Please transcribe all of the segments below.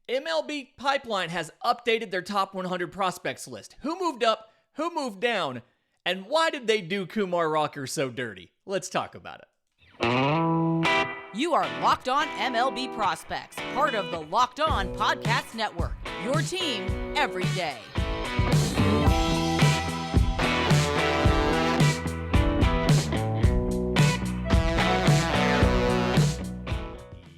MLB Pipeline has updated their top 100 prospects list. Who moved up? Who moved down? And why did they do Kumar Rocker so dirty? Let's talk about it. You are Locked On MLB Prospects, part of the Locked On Podcast Network, your team every day.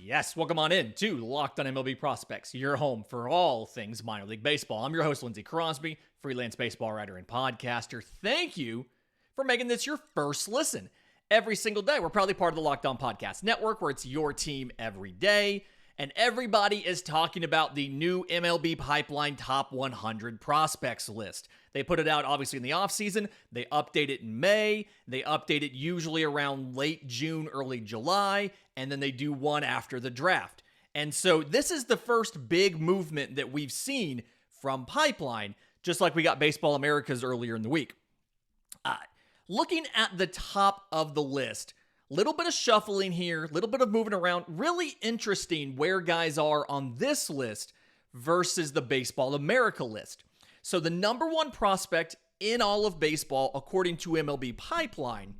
Yes, welcome on in to Locked On MLB Prospects, your home for all things minor league baseball. I'm your host, Lindsay Crosby, freelance baseball writer and podcaster. Thank you for making this your first listen every single day. We're proudly part of the Locked On Podcast Network, where it's your team every day. And everybody is talking about the new MLB Pipeline Top 100 Prospects list. They put it out, obviously, in the offseason. They update it in May. They update it usually around late June, early July. And then they do one after the draft. And so this is the first big movement that we've seen from Pipeline, just like we got Baseball Americas earlier in the week. Looking at the top of the list, little bit of shuffling here, little bit of moving around. Really interesting where guys are on this list versus the Baseball America list. So the number one prospect in all of baseball, according to MLB Pipeline,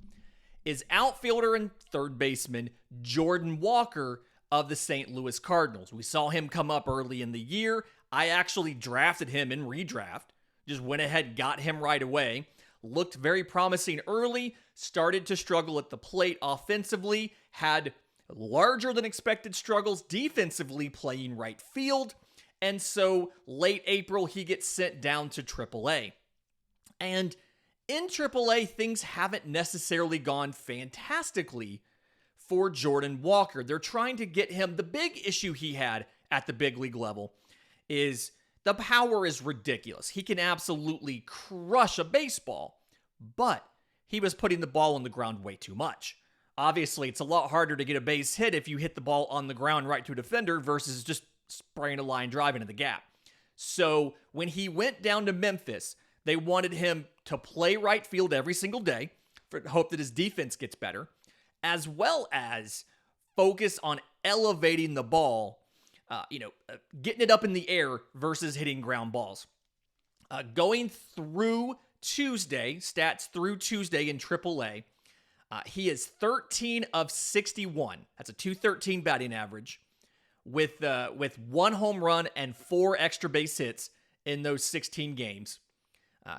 is outfielder and third baseman Jordan Walker of the St. Louis Cardinals. We saw him come up early in the year. I actually drafted him in redraft. Just went ahead, got him right away. Looked very promising early, started to struggle at the plate offensively, had larger than expected struggles defensively playing right field, and so late April he gets sent down to AAA. And in AAA, things haven't necessarily gone fantastically for Jordan Walker. They're trying to get him. The big issue he had at the big league level is the power is ridiculous. He can absolutely crush a baseball, but he was putting the ball on the ground way too much. Obviously, it's a lot harder to get a base hit if you hit the ball on the ground right to a defender versus just spraying a line drive into the gap. So when he went down to Memphis, they wanted him to play right field every single day, for hope that his defense gets better, as well as focus on elevating the ball, getting it up in the air versus hitting ground balls. Going through Tuesday, stats through Tuesday in AAA, he is 13 of 61. That's a .213 batting average with one home run and 4 extra base hits in those 16 games.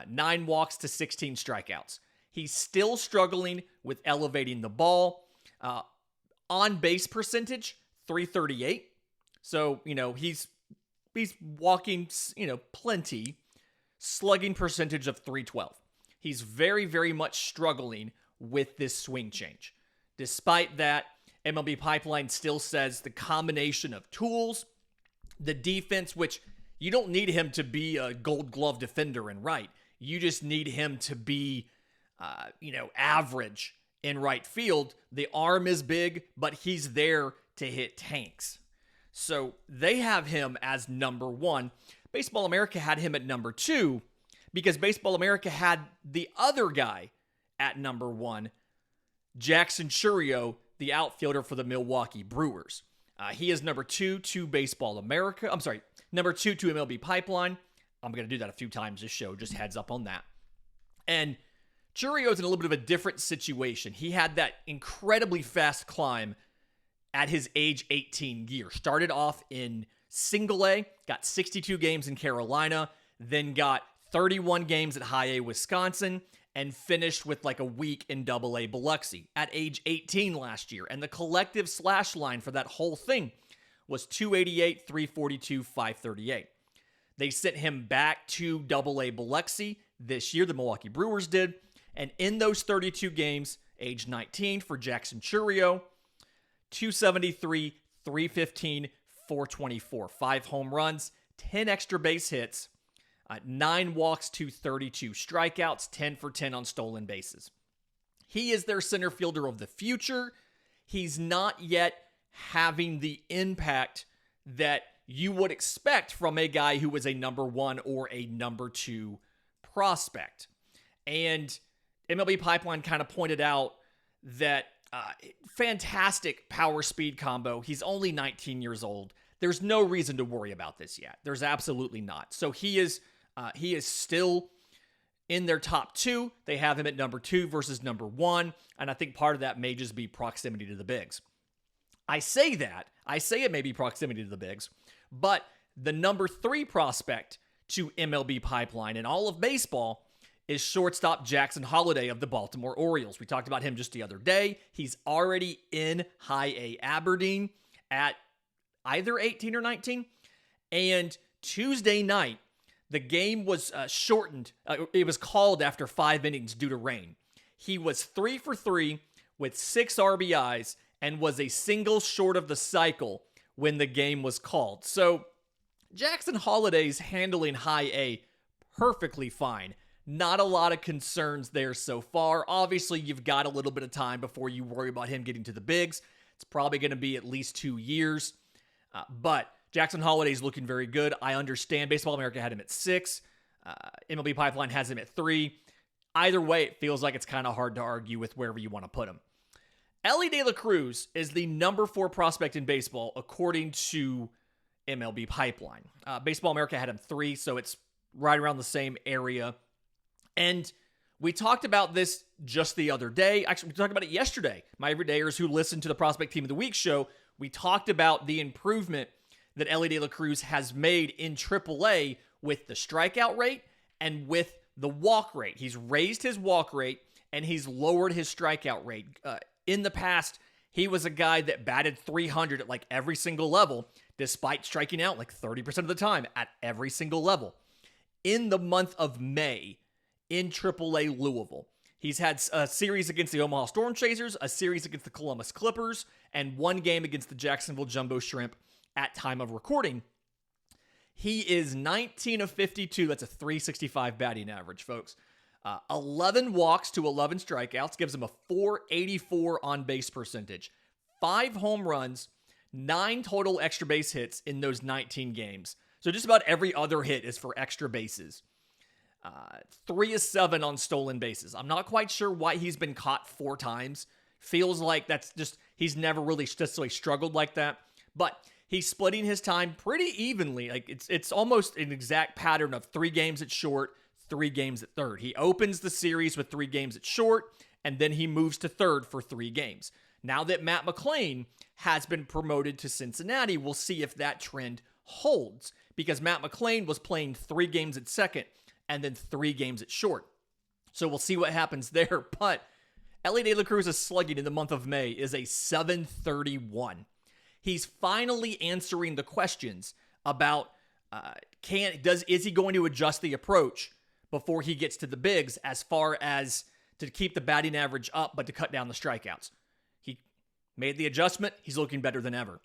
9 walks to 16 strikeouts. He's still struggling with elevating the ball. On base percentage, .338. So, he's walking, plenty. Slugging percentage of .312. He's very, very much struggling with this swing change. Despite that, MLB Pipeline still says the combination of tools, the defense, which you don't need him to be a gold glove defender in right. You just need him to be, average in right field. The arm is big, but he's there to hit tanks. So they have him as number one. Baseball America had him at number 2 because Baseball America had the other guy at number 1, Jackson Chourio, the outfielder for the Milwaukee Brewers. He is number 2 to Baseball America. I'm sorry, number 2 to MLB Pipeline. I'm going to do that a few times this show, just heads up on that. And Chourio's in a little bit of a different situation. He had that incredibly fast climb at his age 18 year. Started off in Single A, got 62 games in Carolina, then got 31 games at High A, Wisconsin, and finished with like a week in Double A, Biloxi at age 18 last year. And the collective slash line for that whole thing was 288, 342, 538. They sent him back to Double A, Biloxi this year, the Milwaukee Brewers did. And in those 32 games, age 19 for Jackson Chourio, 273, 315, 424. 5 home runs, 10 extra base hits, 9 walks to 32 strikeouts, 10 for 10 on stolen bases. He is their center fielder of the future. He's not yet having the impact that you would expect from a guy who was a number 1 or a number 2 prospect. And MLB Pipeline kind of pointed out that fantastic power speed combo. He's only 19 years old. There's no reason to worry about this yet. There's absolutely not. So he is still in their top 2. They have him at number 2 versus number 1, and I think part of that may just be proximity to the bigs. I say it may be proximity to the bigs, but the number 3 prospect to MLB Pipeline in all of baseball is shortstop Jackson Holliday of the Baltimore Orioles. We talked about him just the other day. He's already in High A Aberdeen at either 18 or 19. And Tuesday night, the game was shortened. It was called after 5 innings due to rain. He was 3 for 3 with 6 RBIs and was a single short of the cycle when the game was called. So Jackson Holliday's handling High A perfectly fine. Not a lot of concerns there so far. Obviously, you've got a little bit of time before you worry about him getting to the bigs. It's probably going to be at least 2 years. But Jackson Holliday's looking very good. I understand Baseball America had him at 6. MLB Pipeline has him at 3. Either way, it feels like it's kind of hard to argue with wherever you want to put him. Elly De La Cruz is the number 4 prospect in baseball, according to MLB Pipeline. Baseball America had him 3, so it's right around the same area. And we talked about this just the other day. Actually, we talked about it yesterday. My everydayers who listen to the Prospect Team of the Week show, we talked about the improvement that Elly De La Cruz has made in AAA with the strikeout rate and with the walk rate. He's raised his walk rate and he's lowered his strikeout rate. In the past, he was a guy that batted 300 at like every single level, despite striking out like 30% of the time at every single level. In the month of May, in AAA Louisville, he's had a series against the Omaha Storm Chasers, a series against the Columbus Clippers, and 1 game against the Jacksonville Jumbo Shrimp at time of recording. He is 19 of 52. That's a 365 batting average, folks. 11 walks to 11 strikeouts gives him a 484 on-base percentage. 5 home runs, 9 total extra base hits in those 19 games. So just about every other hit is for extra bases. 3 of 7 on stolen bases. I'm not quite sure why he's been caught 4 times. Feels like that's just, he's never really necessarily struggled like that. But he's splitting his time pretty evenly. Like it's almost an exact pattern of 3 games at short, 3 games at third. He opens the series with 3 games at short, and then he moves to third for 3 games. Now that Matt McLain has been promoted to Cincinnati, we'll see if that trend holds, because Matt McLain was playing 3 games at second and then 3 games at short. So we'll see what happens there. But Elly De La Cruz's slugging in the month of May is a 731. He's finally answering the questions about is he going to adjust the approach before he gets to the bigs, as far as to keep the batting average up but to cut down the strikeouts. He made the adjustment. He's looking better than ever.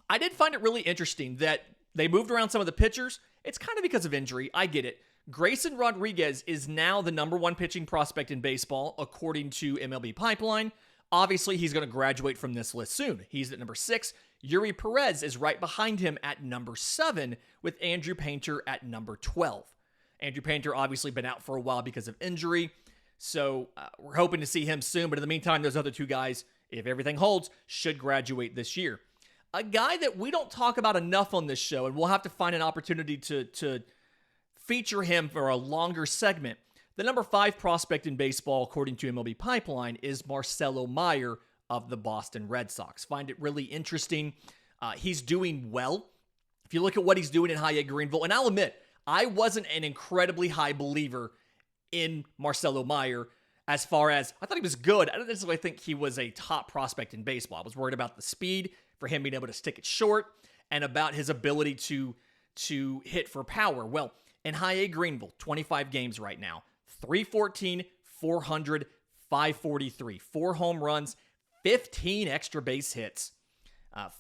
I did find it really interesting that they moved around some of the pitchers. It's kind of because of injury. I get it. Grayson Rodriguez is now the number 1 pitching prospect in baseball, according to MLB Pipeline. Obviously, he's going to graduate from this list soon. He's at number 6. Yuri Perez is right behind him at number 7, with Andrew Painter at number 12. Andrew Painter obviously been out for a while because of injury, so we're hoping to see him soon. But in the meantime, those other 2 guys, if everything holds, should graduate this year. A guy that we don't talk about enough on this show, and we'll have to find an opportunity to feature him for a longer segment. The number 5 prospect in baseball, according to MLB Pipeline, is Marcelo Meyer of the Boston Red Sox. Find it really interesting. He's doing well. If you look at what he's doing in High A Greenville, and I'll admit, I wasn't an incredibly high believer in Marcelo Meyer as far as, I thought he was good. I don't necessarily think he was a top prospect in baseball. I was worried about the speed, for him being able to stick it short, and about his ability to hit for power. Well, in High A Greenville, 25 games right now, 314, 400, 543, 4 home runs, 15 extra base hits,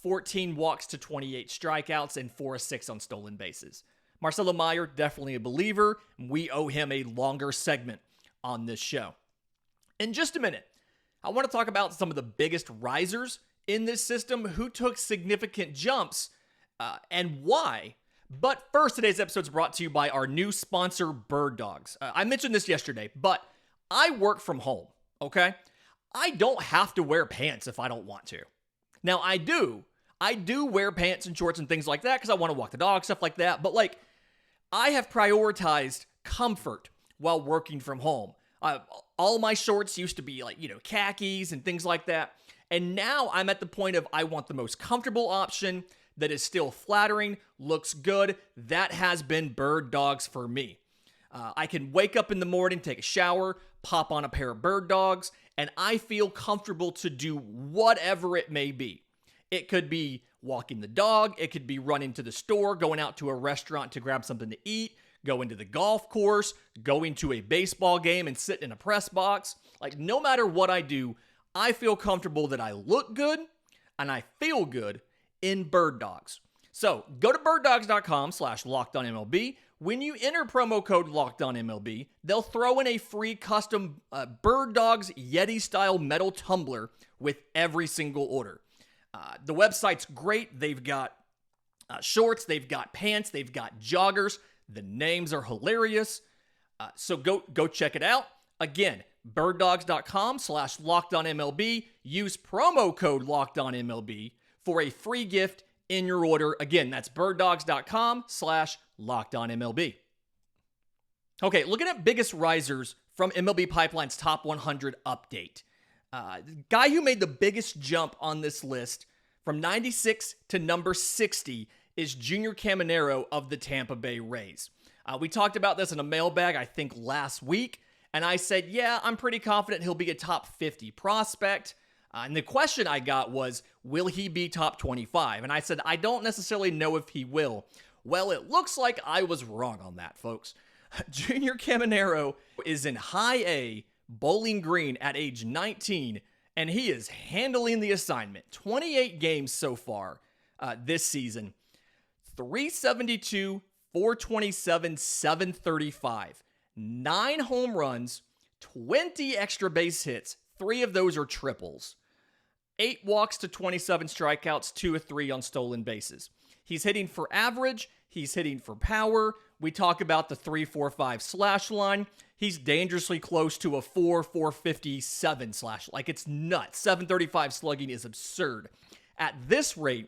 14 walks to 28 strikeouts, and 4 of 6 on stolen bases. Marcelo Meyer, definitely a believer. We owe him a longer segment on this show. In just a minute, I want to talk about some of the biggest risers in this system, who took significant jumps, and why. But first, today's episode is brought to you by our new sponsor, Bird Dogs. I mentioned this yesterday, but I work from home, okay? I don't have to wear pants if I don't want to. Now, I do. I do wear pants and shorts and things like that because I want to walk the dog, stuff like that. But like, I have prioritized comfort while working from home. All my shorts used to be like, khakis and things like that. And now I'm at the point of I want the most comfortable option that is still flattering, looks good. That has been Bird Dogs for me. I can wake up in the morning, take a shower, pop on a pair of Bird Dogs, and I feel comfortable to do whatever it may be. It could be walking the dog. It could be running to the store, going out to a restaurant to grab something to eat, going to the golf course, going to a baseball game and sitting in a press box. Like, no matter what I do, I feel comfortable that I look good and I feel good in Bird Dogs. So go to birddogs.com/LockedOnMLB. When you enter promo code LockedOnMLB, they'll throw in a free custom Bird Dogs Yeti style metal tumbler with every single order. The website's great. They've got shorts, they've got pants, they've got joggers. The names are hilarious. So go check it out. Again, birddogs.com/LockedOnMLB. Use promo code LockedOnMLB for a free gift in your order. Again, that's birddogs.com/LockedOnMLB. Okay, looking at biggest risers from MLB Pipeline's Top 100 update. The guy who made the biggest jump on this list from 96 to number 60 is Junior Caminero of the Tampa Bay Rays. We talked about this in a mailbag, I think, last week, and I said, yeah, I'm pretty confident he'll be a top 50 prospect. And the question I got was, will he be top 25? And I said, I don't necessarily know if he will. Well, it looks like I was wrong on that, folks. Junior Caminero is in high A, Bowling Green at age 19, and he is handling the assignment. 28 games so far this season. 372, 427, 735. 9 home runs, 20 extra base hits. 3 of those are triples. 8 walks to 27 strikeouts, 2 of 3 on stolen bases. He's hitting for average. He's hitting for power. We talk about the 3-4-5 slash line. He's dangerously close to a 4.57 slash. Like, it's nuts. 735 slugging is absurd. At this rate,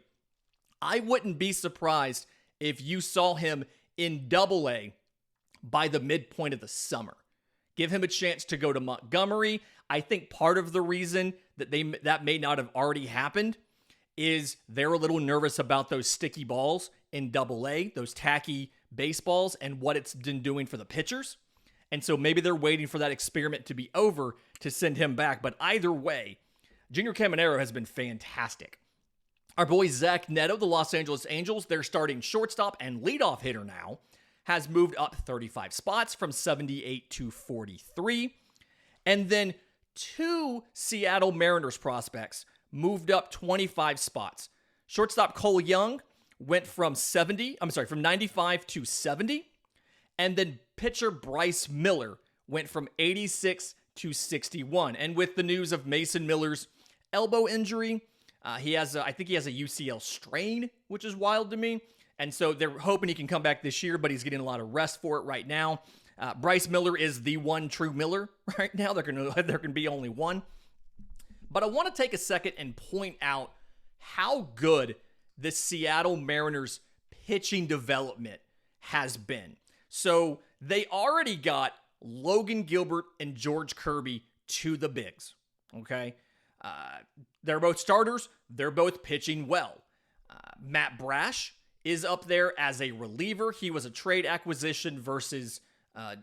I wouldn't be surprised if you saw him in Double-A by the midpoint of the summer. Give him a chance to go to Montgomery. I think part of the reason that may not have already happened is they're a little nervous about those sticky balls in Double-A, those tacky baseballs, and what it's been doing for the pitchers. And so maybe they're waiting for that experiment to be over to send him back. But either way, Junior Caminero has been fantastic. Our boy Zach Neto, the Los Angeles Angels, their starting shortstop and leadoff hitter now, has moved up 35 spots from 78 to 43. And then 2 Seattle Mariners prospects moved up 25 spots. Shortstop Cole Young went from 95 to 70. And then pitcher Bryce Miller went from 86 to 61. And with the news of Mason Miller's elbow injury, I think he has a UCL strain, which is wild to me. And so they're hoping he can come back this year, but he's getting a lot of rest for it right now. Bryce Miller is the one true Miller right now. There can be only one. But I want to take a second and point out how good the Seattle Mariners pitching development has been. So they already got Logan Gilbert and George Kirby to the bigs. Okay. They're both starters. They're both pitching well. Matt Brash is up there as a reliever. He was a trade acquisition versus a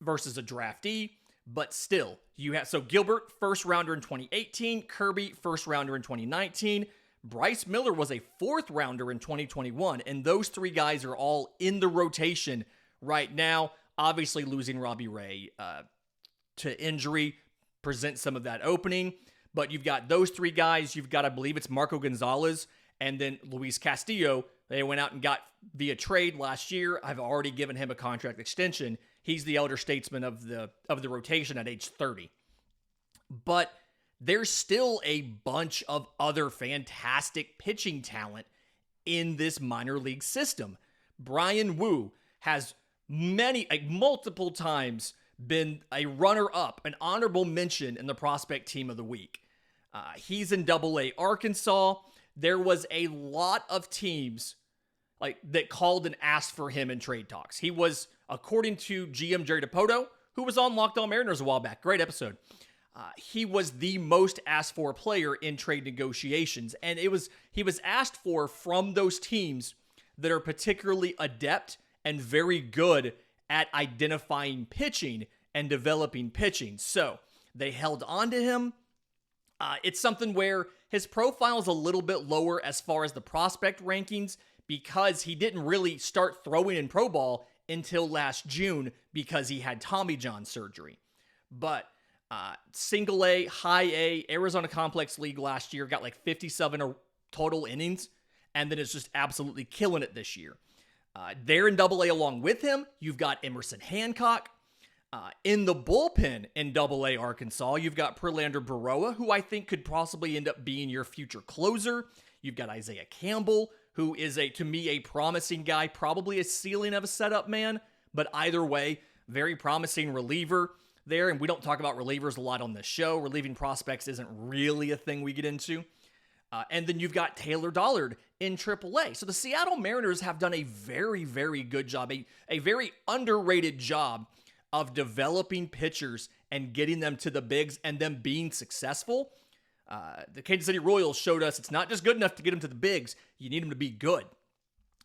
draftee, but still, so Gilbert, first rounder in 2018, Kirby, first rounder in 2019, Bryce Miller was a 4th rounder in 2021, and those 3 guys are all in the rotation right now. Obviously, losing Robbie Ray to injury presents some of that opening, but you've got those 3 guys. You've got, I believe it's Marco Gonzalez, and then Luis Castillo. They went out and got via trade last year. I've already given him a contract extension. He's the elder statesman of the rotation at age 30. But there's still a bunch of other fantastic pitching talent in this minor league system. Brian Wu has multiple times been a runner-up, an honorable mention in the prospect team of the week. He's in Double-A Arkansas. there was a lot of teams that called and asked for him in trade talks. He was, according to GM Jerry DiPoto, who was on Locked On Mariners a while back, great episode, he was the most asked for player in trade negotiations. And he was asked for from those teams that are particularly adept and very good at identifying pitching and developing pitching. So they held on to him. It's something where his profile is a little bit lower as far as the prospect rankings because he didn't really start throwing in pro ball until last June because he had Tommy John surgery. But single A, high A, Arizona Complex League last year, got like 57 total innings, and then it's just absolutely killing it this year. There in Double A along with him, you've got Emerson Hancock. In the bullpen in Double A Arkansas, you've got Prelander Berroa, who I think could possibly end up being your future closer. You've got Isaiah Campbell, who is, to me, a promising guy, probably a ceiling of a setup man, but either way, very promising reliever there. And we don't talk about relievers a lot on this show. Relieving prospects isn't really a thing we get into. And then you've got Taylor Dollard in AAA. So the Seattle Mariners have done a very, very good job, a very underrated job of developing pitchers and getting them to the bigs and them being successful. The Kansas City Royals showed us it's not just good enough to get them to the bigs. You need them to be good.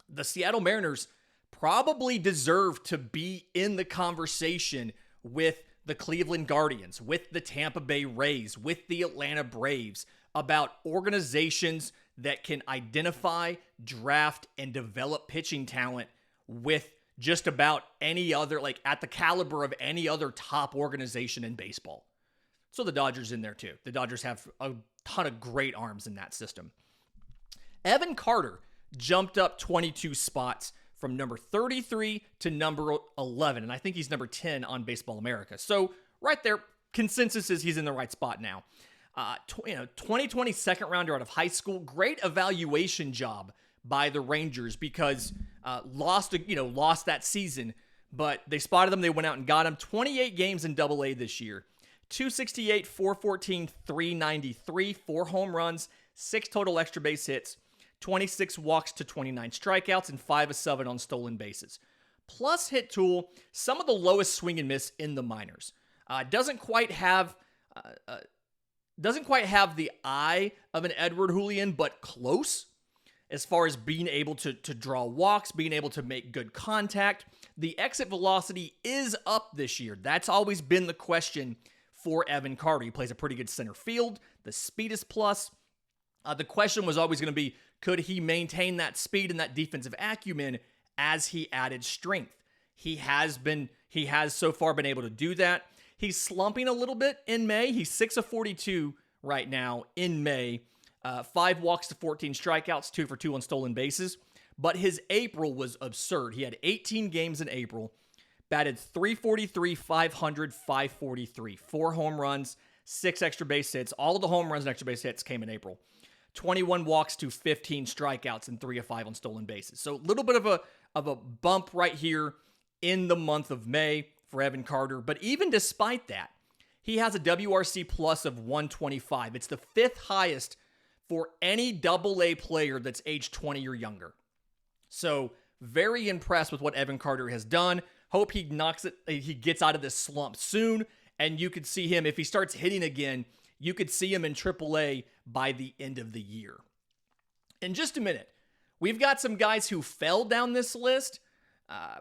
The Seattle Mariners probably deserve to be in the conversation with the Cleveland Guardians, with the Tampa Bay Rays, with the Atlanta Braves, about organizations that can identify, draft, and develop pitching talent with just about any other, at the caliber of any other top organization in baseball. So the Dodgers in there too. The Dodgers have a ton of great arms in that system. Evan Carter jumped up 22 spots from number 33 to number 11, and I think he's number 10 on Baseball America. So right there, consensus is he's in the right spot now. 2020 second rounder out of high school, great evaluation job by the Rangers because lost that season, but they spotted him. They went out and got him. 28 games in Double A this year. 268, 414, 393, 4 home runs, 6 total extra base hits, 26 walks to 29 strikeouts, and 5 of 7 on stolen bases. Plus hit tool, some of the lowest swing and miss in the minors. Doesn't quite have the eye of an Edward Julian, but close as far as being able to draw walks, being able to make good contact. The exit velocity is up this year. That's always been the question for Evan Carter. He plays a pretty good center field. The speed is plus. The question was always going to be, could he maintain that speed and that defensive acumen as he added strength? He has so far been able to do that. He's slumping a little bit in May. He's 6 of 42 right now in May. 5 walks to 14 strikeouts, 2 for 2 on stolen bases. But his April was absurd. He had 18 games in April, batted .343, 500, 543, 4 home runs, 6 extra base hits. All of the home runs and extra base hits came in April. 21 walks to 15 strikeouts and 3 of 5 on stolen bases. So a little bit of a bump right here in the month of May for Evan Carter. But even despite that, he has a WRC plus of 125. It's the 5th highest for any Double-A player that's age 20 or younger. So very impressed with what Evan Carter has done. Hope he gets out of this slump soon. And you could see him, if he starts hitting again, you could see him in AAA by the end of the year. In just a minute, we've got some guys who fell down this list,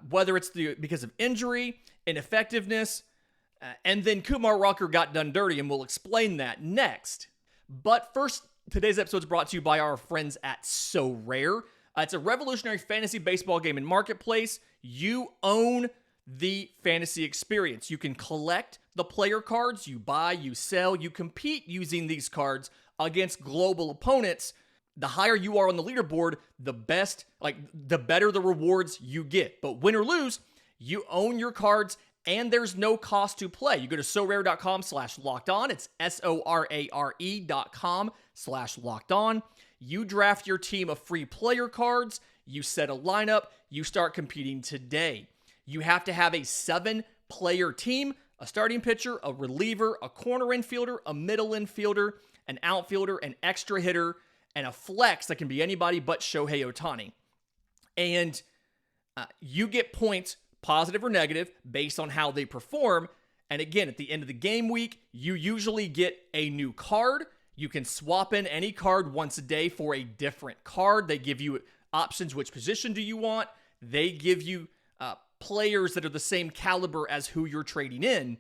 whether it's because of injury, ineffectiveness, and then Kumar Rocker got done dirty, and we'll explain that next. But first, today's episode is brought to you by our friends at So Rare. It's a revolutionary fantasy baseball game and marketplace. You own the fantasy experience. You can collect the player cards, you buy, you sell, you compete using these cards against global opponents. The higher you are on the leaderboard, the better the rewards you get. But win or lose, you own your cards and there's no cost to play. You go to sorare.com/lockedon. It's SORARE.com/lockedon. You draft your team of free player cards. You set a lineup. You start competing today. You have to have a 7-player team, a starting pitcher, a reliever, a corner infielder, a middle infielder, an outfielder, an extra hitter, and a flex that can be anybody but Shohei Ohtani. And you get points, positive or negative, based on how they perform. And again, at the end of the game week, you usually get a new card. You can swap in any card once a day for a different card. They give you options. Which position do you want? They give you players that are the same caliber as who you're trading in.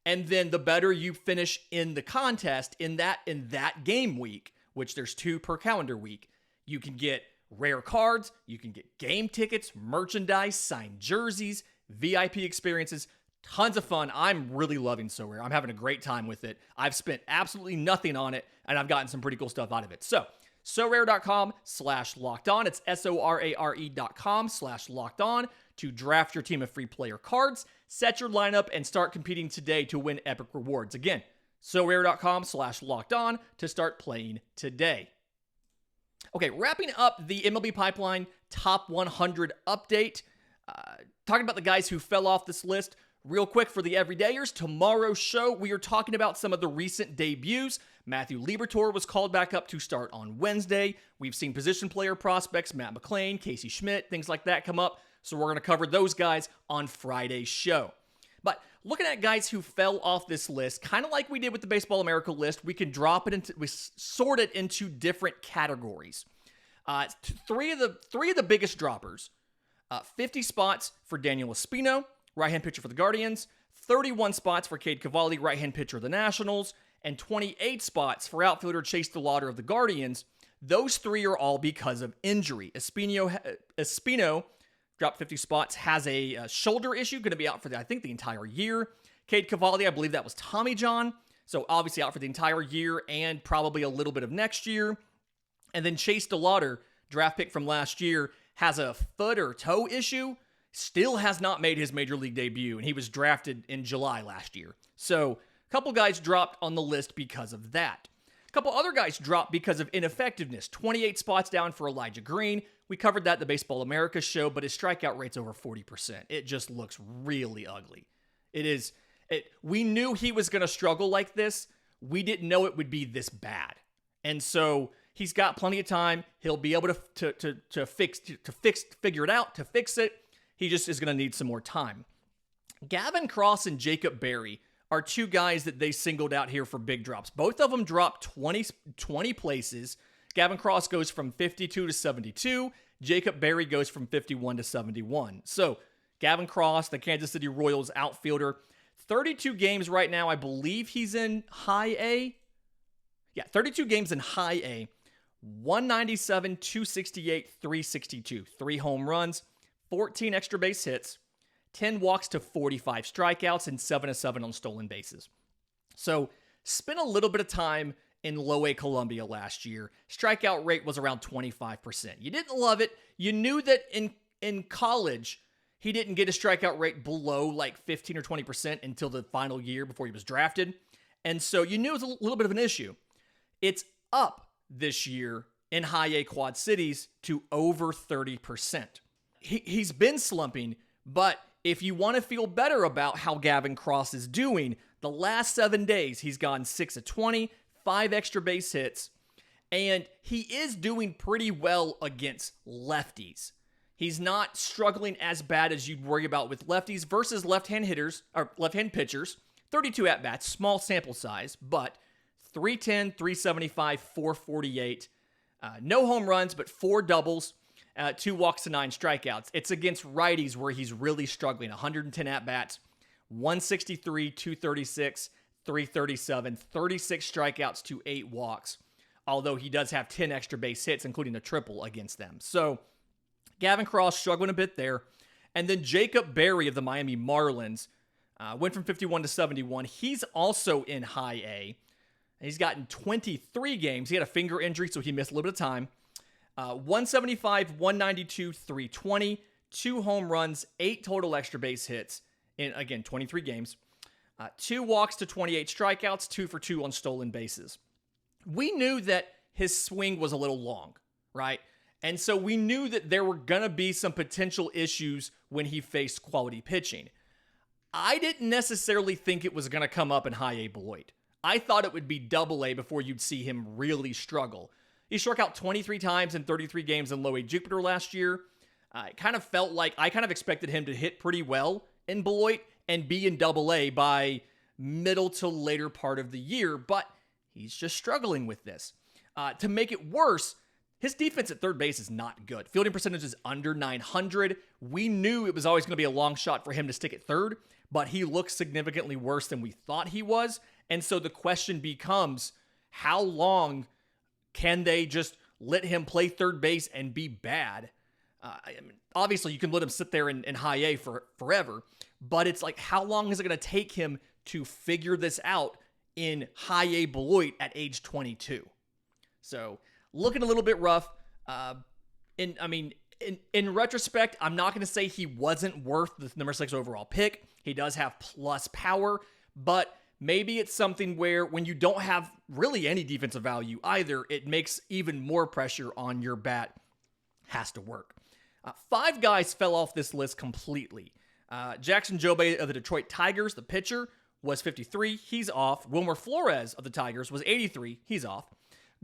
And then the better you finish in the contest in that game week, which there's 2 per calendar week, you can get rare cards, you can get game tickets, merchandise, signed jerseys, VIP experiences, tons of fun. I'm really loving SoRare. I'm having a great time with it. I've spent absolutely nothing on it, and I've gotten some pretty cool stuff out of it. So, SoRare.com/lockedon. It's SORARE.com/lockedon to draft your team of free player cards, set your lineup, and start competing today to win epic rewards. Again, SoRare.com/lockedon to start playing today. Okay, wrapping up the MLB Pipeline Top 100 update. Talking about the guys who fell off this list. Real quick for the everydayers, tomorrow's show, we are talking about some of the recent debuts. Matthew Liberatore was called back up to start on Wednesday. We've seen position player prospects, Matt McClain, Casey Schmidt, things like that come up. So we're going to cover those guys on Friday's show. But looking at guys who fell off this list, kind of like we did with the Baseball America list, we can we sort it into different categories. Three of the biggest droppers. 50 spots for Daniel Espino, right-hand pitcher for the Guardians, 31 spots for Cade Cavalli, right-hand pitcher of the Nationals, and 28 spots for outfielder Chase DeLauder of the Guardians. Those 3 are all because of injury. Espino dropped 50 spots, has a shoulder issue, going to be out for, I think, the entire year. Cade Cavalli, I believe that was Tommy John, so obviously out for the entire year and probably a little bit of next year. And then Chase DeLauder, draft pick from last year, has a foot or toe issue, still has not made his major league debut, and he was drafted in July last year. So a couple guys dropped on the list because of that. A couple other guys dropped because of ineffectiveness. 28 spots down for Elijah Green. We covered that in the Baseball America show, but his strikeout rate's over 40%. It just looks really ugly. We knew he was going to struggle like this. We didn't know it would be this bad. And so he's got plenty of time. He'll be able to figure it out, to fix it. He just is going to need some more time. Gavin Cross and Jacob Berry are 2 guys that they singled out here for big drops. Both of them dropped 20 places. Gavin Cross goes from 52 to 72. Jacob Berry goes from 51 to 71. So Gavin Cross, the Kansas City Royals outfielder, 32 games right now. I believe he's in high A. Yeah, 32 games in high A. 197, 268, 362. 3 home runs, 14 extra base hits, 10 walks to 45 strikeouts, and 7 of 7 on stolen bases. So, spent a little bit of time in low A Columbia last year. Strikeout rate was around 25%. You didn't love it. You knew that in college, he didn't get a strikeout rate below like 15 or 20% until the final year before he was drafted. And so you knew it was a little bit of an issue. It's up this year in high A Quad Cities to over 30%. He's been slumping, but if you want to feel better about how Gavin Cross is doing, the last 7 days, he's gone 6 of 20, 5 extra base hits, and he is doing pretty well against lefties. He's not struggling as bad as you'd worry about with lefties versus left-hand hitters, or left-hand pitchers. 32 at-bats, small sample size, but 310, 375, 448. No home runs, but 4 doubles. 2 walks to 9 strikeouts. It's against righties where he's really struggling. 110 at-bats, 163, 236, 337, 36 strikeouts to 8 walks, although he does have 10 extra base hits, including a triple against them. So Gavin Cross struggling a bit there. And then Jacob Berry of the Miami Marlins went from 51 to 71. He's also in high A. He's gotten 23 games. He had a finger injury, so he missed a little bit of time. 175, 192, 320, 2 home runs, 8 total extra base hits in, again, 23 games. 2 walks to 28 strikeouts, 2 for 2 on stolen bases. We knew that his swing was a little long, right? And so we knew that there were going to be some potential issues when he faced quality pitching. I didn't necessarily think it was going to come up in high A Beloit. I thought it would be double A before you'd see him really struggle. He struck out 23 times in 33 games in low-A Jupiter last year. It kind of felt like I kind of expected him to hit pretty well in Beloit and be in Double-A by middle to later part of the year, but he's just struggling with this. To make it worse, his defense at third base is not good. Fielding percentage is under 900. We knew it was always going to be a long shot for him to stick at third, but he looks significantly worse than we thought he was. And so the question becomes, how long can they just let him play third base and be bad? Obviously, you can let him sit there in high A for forever, but it's like, how long is it going to take him to figure this out in high A Beloit at age 22? So, looking a little bit rough. In retrospect, I'm not going to say he wasn't worth the number 6 overall pick. He does have plus power, but maybe it's something where when you don't have really any defensive value either, it makes even more pressure on your bat. Has to work. 5 guys fell off this list completely. Jackson Chourio of the Detroit Tigers, the pitcher, was 53. He's off. Wilmer Flores of the Tigers was 83. He's off.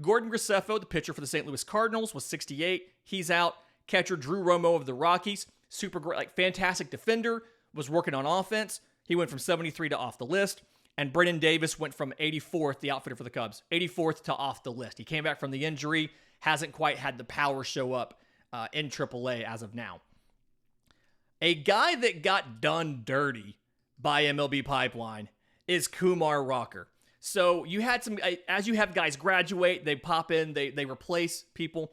Gordon Graceffo, the pitcher for the St. Louis Cardinals, was 68. He's out. Catcher Drew Romo of the Rockies, super great, fantastic defender, was working on offense. He went from 73 to off the list. And Brennan Davis went from 84th, the outfitter for the Cubs, 84th to off the list. He came back from the injury, hasn't quite had the power show up in AAA as of now. A guy that got done dirty by MLB Pipeline is Kumar Rocker. So you had some, as you have guys graduate, they pop in, they replace people.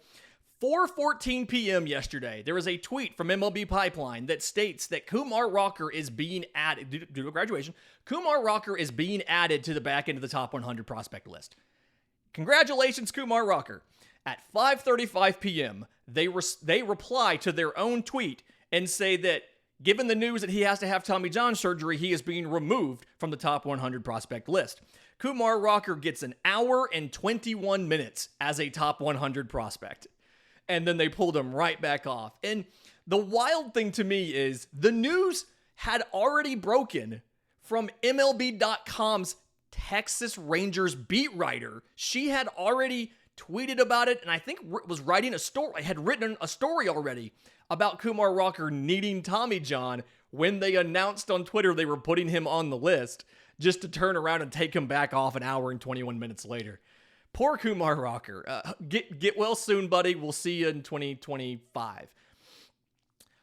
4:14 p.m. yesterday, there was a tweet from MLB Pipeline that states that Kumar Rocker is being added, due to graduation, Kumar Rocker is being added to the back end of the top 100 prospect list. Congratulations, Kumar Rocker. At 5:35 p.m., they reply to their own tweet and say that given the news that he has to have Tommy John surgery, he is being removed from the top 100 prospect list. Kumar Rocker gets an hour and 21 minutes as a top 100 prospect. And then they pulled him right back off. And the wild thing to me is the news had already broken from MLB.com's Texas Rangers beat writer. She had already tweeted about it, and I think was writing a story, had written a story already about Kumar Rocker needing Tommy John when they announced on Twitter they were putting him on the list, just to turn around and take him back off an hour and 21 minutes later. Poor Kumar Rocker. Get well soon, buddy. We'll see you in 2025.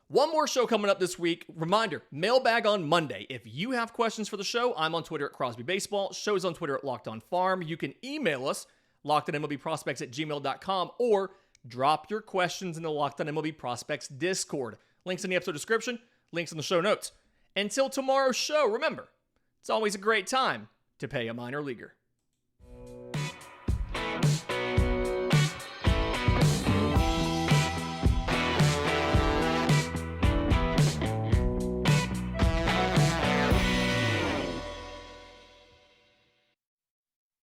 One more show coming up this week. Reminder, mailbag on Monday. If you have questions for the show, I'm on Twitter at Crosby Baseball. Show's on Twitter at Locked On Farm. You can email us, lockedonmlbprospects@gmail.com, or drop your questions in the Locked On MLB Prospects Discord. Links in the episode description, links in the show notes. Until tomorrow's show, remember, it's always a great time to pay a minor leaguer.